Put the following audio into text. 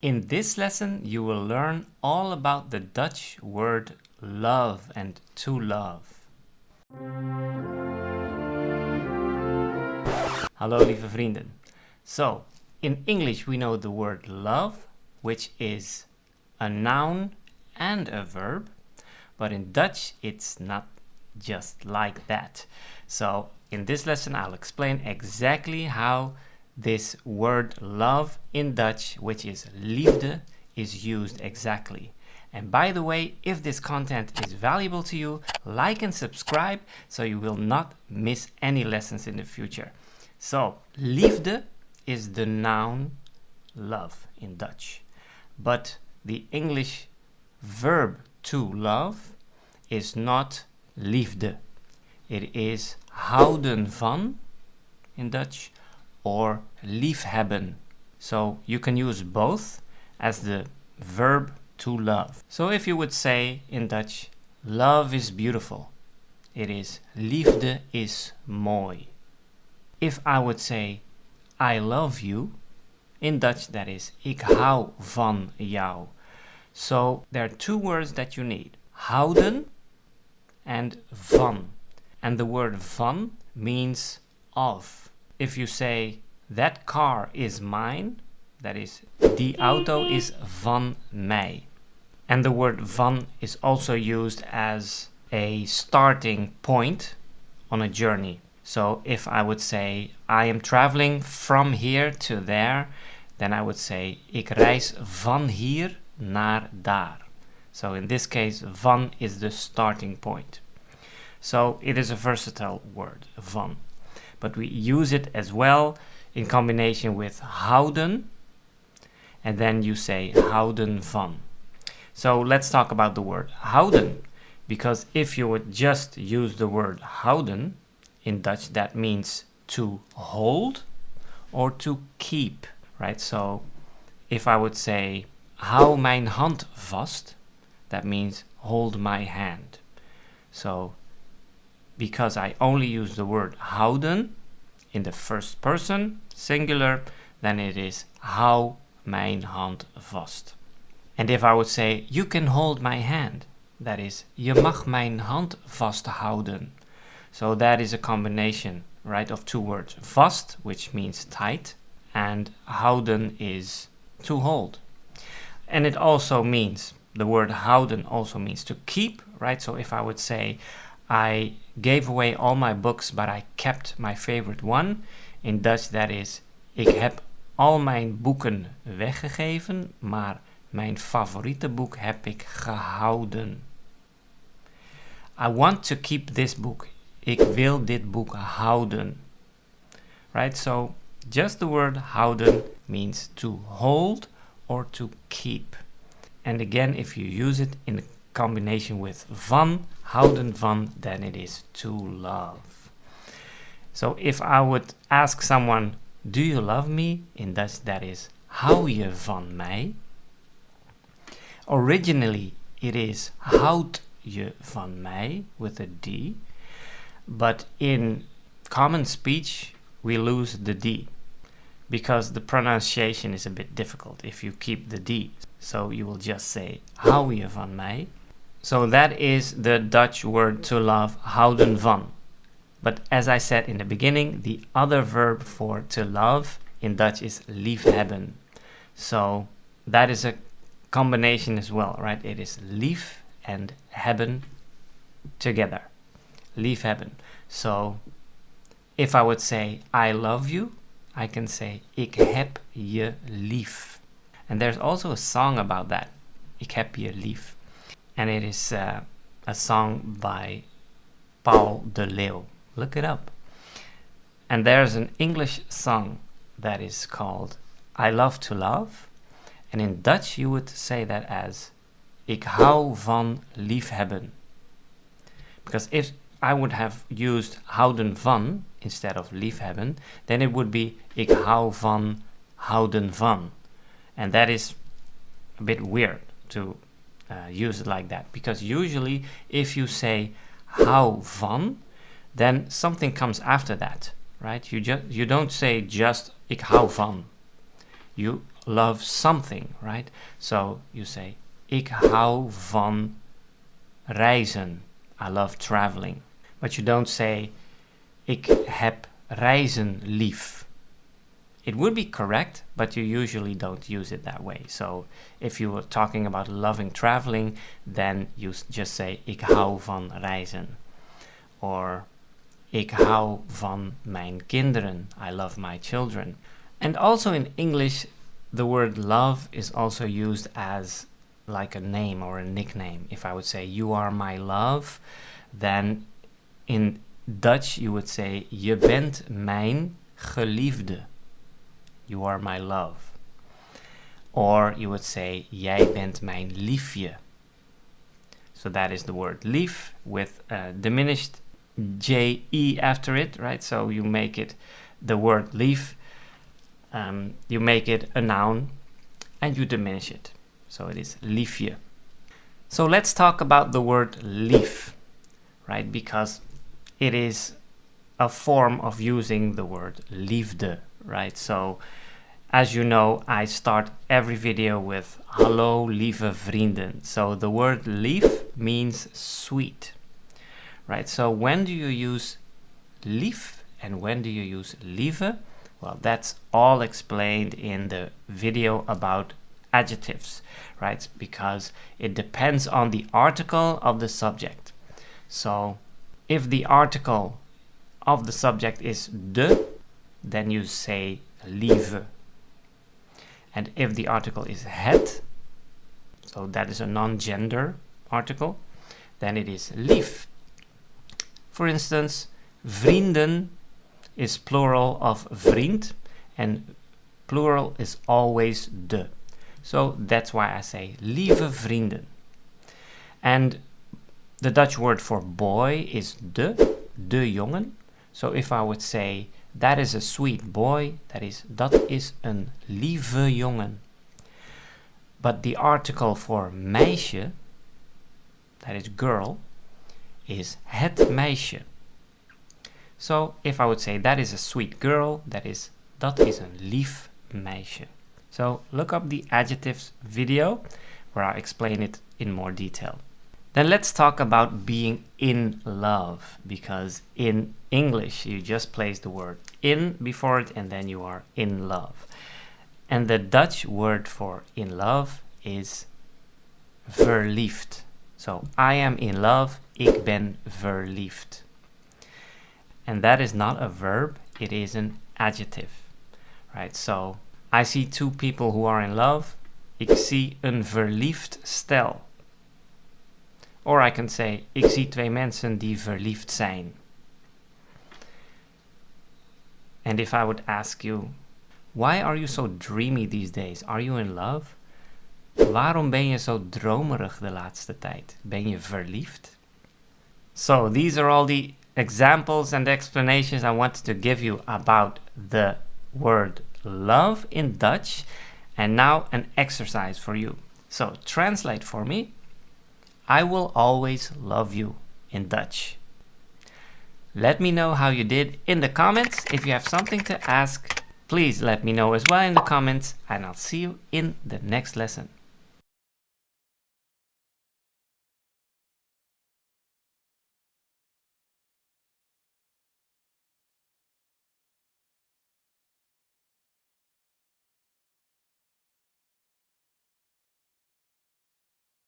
In this lesson, you will learn all about the Dutch word love and to love. Hallo lieve vrienden. So, in English we know the word love, which is a noun and a verb, but in Dutch it's not just like that. So, in this lesson I'll explain exactly how this word love in Dutch, which is liefde, is used exactly. And by the way, if this content is valuable to you, like and subscribe so you will not miss any lessons in the future. So, liefde is the noun love in Dutch. But the English verb to love is not liefde. It is houden van in Dutch, or liefhebben. So you can use both as the verb to love. So if you would say in Dutch, love is beautiful, it is liefde is mooi. If I would say, I love you, in Dutch that is, ik hou van jou. So there are two words that you need, houden and van. And the word van means of. If you say, that car is mine, that is, die auto is van mij. And the word van is also used as a starting point on a journey. So if I would say, I am traveling from here to there, then I would say, ik reis van hier naar daar. So in this case, van is the starting point. So it is a versatile word, van. But we use it as well in combination with houden, and then you say houden van. So let's talk about the word houden, because if you would just use the word houden in Dutch, that means to hold or to keep, right? So if I would say hou mijn hand vast, that means hold my hand. So because I only use the word houden in the first person, singular, then it is hou mijn hand vast. And if I would say, you can hold my hand, that is, je mag mijn hand vasthouden. So that is a combination, right, of two words. Vast, which means tight, and houden is to hold. And it also means, the word houden also means to keep, right? So if I would say, I gave away all my books, but I kept my favorite one. In Dutch that is, ik heb al mijn boeken weggegeven, maar mijn favoriete boek heb ik gehouden. I want to keep this book. Ik wil dit boek houden. Right, so just the word houden means to hold or to keep. And again, if you use it in combination with van, houden van, then it is to love. So if I would ask someone, do you love me? In Dutch that is, hou je van mij? Originally it is houd je van mij with a D, but in common speech we lose the D because the pronunciation is a bit difficult if you keep the D. So you will just say, hou je van mij? So that is the Dutch word to love, houden van. But as I said in the beginning, the other verb for to love in Dutch is liefhebben. So that is a combination as well, right? It is lief and hebben together. Liefhebben. So if I would say, I love you, I can say, ik heb je lief. And there's also a song about that. Ik heb je lief. And it is a song by Paul de Leeuw. Look it up. And there's an English song that is called I Love to Love. And in Dutch you would say that as ik hou van liefhebben. Because if I would have used houden van instead of liefhebben, then it would be ik hou van houden van. And that is a bit weird to use it like that, because usually if you say hou van, then something comes after that, right? You don't say just ik hou van. You love something, right? So you say, ik hou van reizen. I love traveling. But you don't say, ik heb reizen lief. It would be correct, but you usually don't use it that way. So if you were talking about loving traveling, then you just say, ik hou van reizen. Or, ik hou van mijn kinderen. I love my children. And also in English, the word love is also used as like a name or a nickname. If I would say, you are my love, then in Dutch you would say, je bent mijn geliefde. You are my love. Or you would say, jij bent mijn liefje. So that is the word lief with a diminished J-E after it, right? So you make it the word lief, you make it a noun and you diminish it. So it is liefje. So let's talk about the word lief, right? Because it is a form of using the word liefde, right? So as you know, I start every video with hallo lieve vrienden. So the word lief means sweet, right? So when do you use lief and when do you use lieve? Well, that's all explained in the video about adjectives, right? Because it depends on the article of the subject. So if the article of the subject is de, then you say lieve. And if the article is het, so that is a non-gender article, then it is lief. For instance, vrienden is plural of vriend, and plural is always de. So that's why I say lieve vrienden. And the Dutch word for boy is de jongen. So if I would say, that is a sweet boy, dat is een lieve jongen. But the article for meisje, that is girl, is het meisje. So if I would say, that is a sweet girl, dat is een lief meisje. So look up the adjectives video where I explain it in more detail. Then let's talk about being in love, because in English you just place the word in before it and then you are in love. And the Dutch word for in love is verliefd. So I am in love, ik ben verliefd. And that is not a verb, it is an adjective, right? So I see two people who are in love, ik zie een verliefd stel. Or I can say, ik zie twee mensen die verliefd zijn. And if I would ask you, why are you so dreamy these days? Are you in love? Waarom ben je zo dromerig de laatste tijd? Ben je verliefd? So these are all the examples and explanations I wanted to give you about the word love in Dutch. And now an exercise for you. So translate for me. I will always love you in Dutch. Let me know how you did in the comments. If you have something to ask, please let me know as well in the comments, and I'll see you in the next lesson.